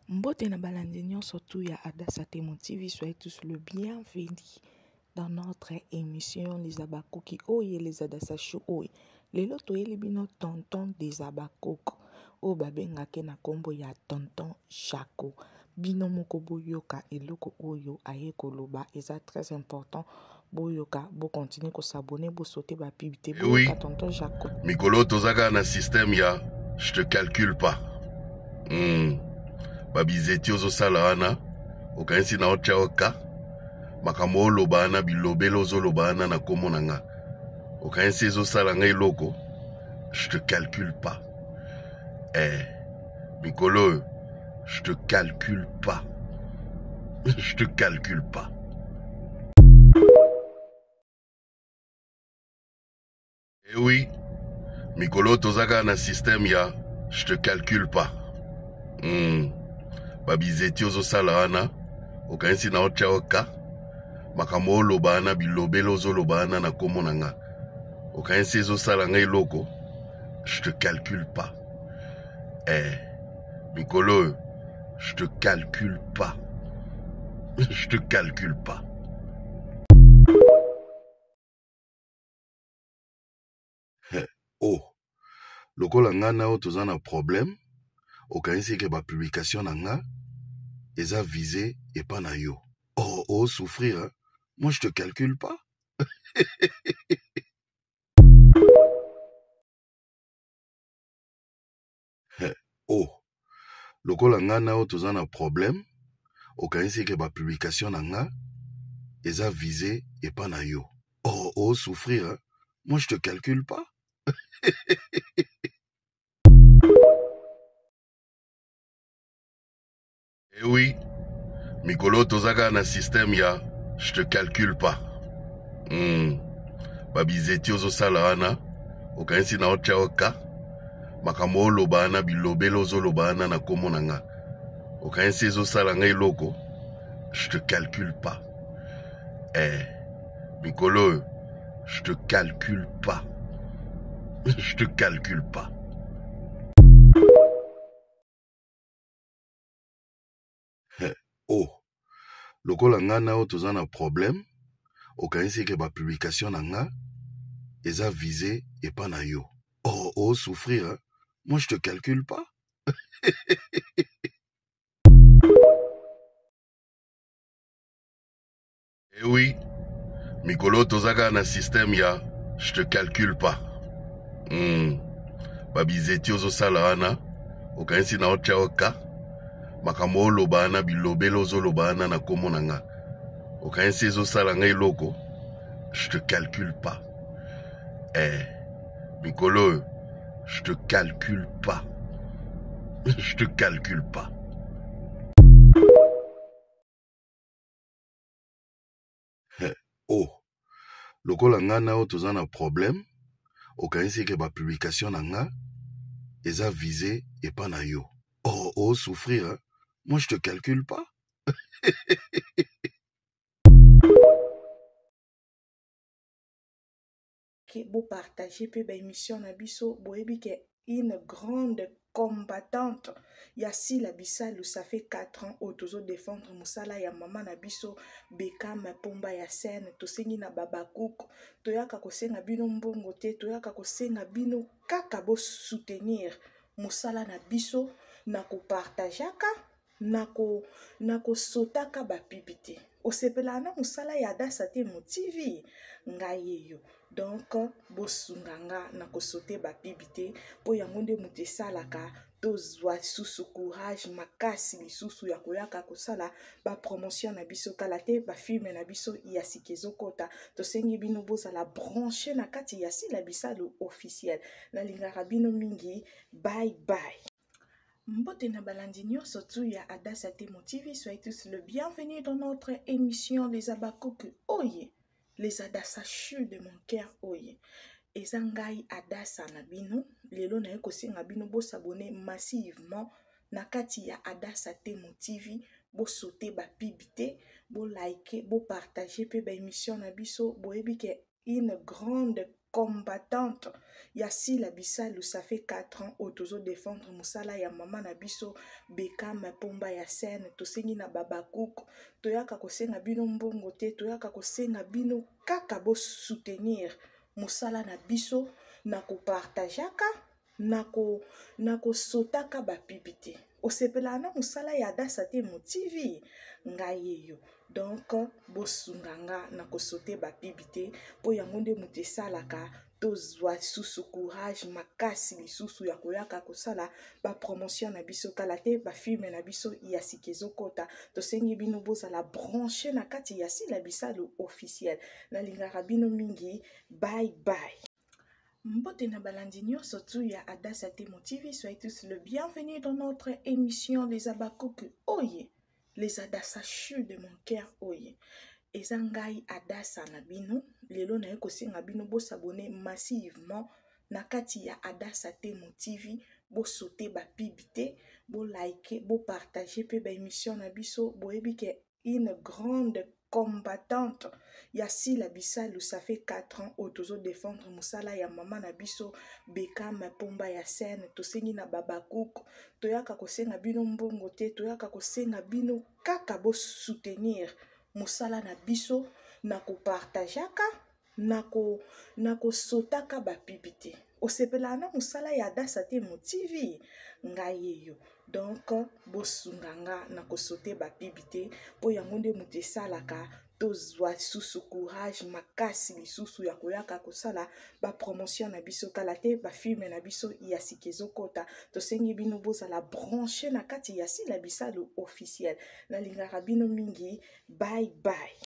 Mbote na balandinyo surtout ya Adassa Témoin TV, soyez tous le bienvenus dans notre émission Les Abakoki Oye les Adassa Show Oye. Lelo toyeli bino tonton des Abakoko o babengake na kombo ya tonton Jaco. Bino moko boyoka eloko oyo aye koloba eza très important. Boyoka bo continuer ko s'abonner bo sauter ba pibité boyoka tonton Jaco. Mikolo tozaka na système ya je te calcule pas. Babizeti ozosala wana okanisi na otya oka makambo oloba wana bilobelo ozoloba wana na kombo na nga okanisi ezosala ngai eloko je te calcule pas. Mikolo je te calcule pas. Je te calcule pas. Eh oui, Mikolo tozaka na système ya je te calcule pas. Babizeti ozosala wana okanisi na otya oka makambo oloba wana bilobelo ozoloba wana na kombo na nga okanisi ezosala ngai eloko je te calcule pas. Mikolo je te calcule pas. Je te calcule pas. Oh, lokola nga na o toza na problème okanisi ke ba publication na nga eza visé epa na yo. Oh, souffrir, hein? Moi je te calcule pas. Oh, lokola nga na o toza na problème okanisi ke ba publication na nga eza visé epa na yo. Oh, souffrir, hein? Moi je te calcule pas. Eh oui, Mikolo tozaka na système ya je te calcule pas. Babizeti ozosala wana okanisi na otya oka makambo oloba wana bilobelo ozoloba wana na kombo na nga okanisi ezosala ngai eloko je te calcule pas. Mikolo je te calcule pas. Je te calcule pas. Oh, lokola nga na o toza na problème okanisi ke ba publication na nga eza visé epa na yo. Oh, souffrir, hein? Moi je te calcule pas. Eh oui, Mikolo tozaka na système ya je te calcule pas. Babizeti ozosala wana okanisi na otya oka makambo oloba wana bilobelo ozoloba wana na kombo na nga okanisi ezosala ngai eloko je te calcule pas. Mikolo je te calcule pas. Je te calcule pas. Oh, lokola nga na o toza na problème okanisi ke ba publication na nga eza visé epa na yo. Oh, souffrir, hein? Moi je te calcule pas. Vous partagez peu émission na biso boyebi ke une grande combattante Yassi Labisalu, ça fait 4 ans autozo défendre musala ya mama na biso Bekama Pomba ya scène tosengi na Babakouk toyaka kosenga bino mbongo te toyaka kosenga bino kaka bo soutenir musala na biso na ko partageaka na ko sotaka ba pibité osepela na musala ya Adassa Témoin TV ngai yo. Donc bosunganga na kosote ba pibité po yango nde moto esalaka tozwa susu courage makasi lisusu ya koyaka kosala ba promotion na biso kala te ba filme na biso ya sikezokota tosengi bino bozala branché na kati ya Yassi Labisalu officiel na lingaka bino mingi. Bye bye. Mbote na balandi nyonso tu ya Adassa Témoin TV, soyez tous le bienvenue dans notre émission Les Abakoki Oye les Adassa Show de mon cœur oye. Ezangai Adassa na bino lelo na kosenga bino bo s'abonner massivement na kati ya Adassa Témoin TV, bo sauter ba pibité, bo liker, bo partager pe ba émission na biso boyebi ke une grande combattante ya Sila Bisalu. Ça fait 4 ans otozo défendre musala ya mama na biso Bekam Pomba ya scène tosengi na baba kuku toyaka kosenga bino mbongo te toyaka kosenga bino kaka bo soutenir musala na biso na kopartageaka na kosotaka bapibi te osepela na musala ya Adassa Temo TV ngai yeyo. Donc bosunga nga na kosote bapibi te po yango nde moto esalaka tozwa lisusu courage makasi lisusu ya koyaka kosala bapromotion na biso kala te bafilme na biso ya sika ezokota tosengi bino bozala branche na kati ya Sila Bisalu officiel. Nalingaka bino mingi, bye bye. Mbote na balandi nyonso tu ya Adassa Temo TV, soyez tous le bienvenue dans notre émission Les Abakoku Oye, les Adassa chus de mon cœur Oye. Eza ngai Adassa na bino, lelo na kosenga bino bo s'abonner massivement na kati ya Adassa Temo TV, bo sauter ba pibité, bo liker, bo partager pe ba émission na biso, bo ebike une grande combattante ya Sila Bisalu. Ça fait 4 ans otozo défendre musala ya mama na biso Bekam Pomba ya scène tosengi na baba kuku toyaka kosenga bino mbongo te toyaka kosenga bino kaka bo soutenir musala na biso na kopartageaka na kosotaka bapibi te osepela na musala ya Adassa Temo TV ngai yeyo. Donc bosunga nga na kosote bapibi te po yango nde moto esalaka tozwa lisusu courage makasi lisusu ya koyaka kosala bapromotion na biso kala te bafilme na biso ya sika ezokota tosengi bino bozala branche na kati ya Sila Bisalu officiel. Nalingaka bino mingi, bye bye.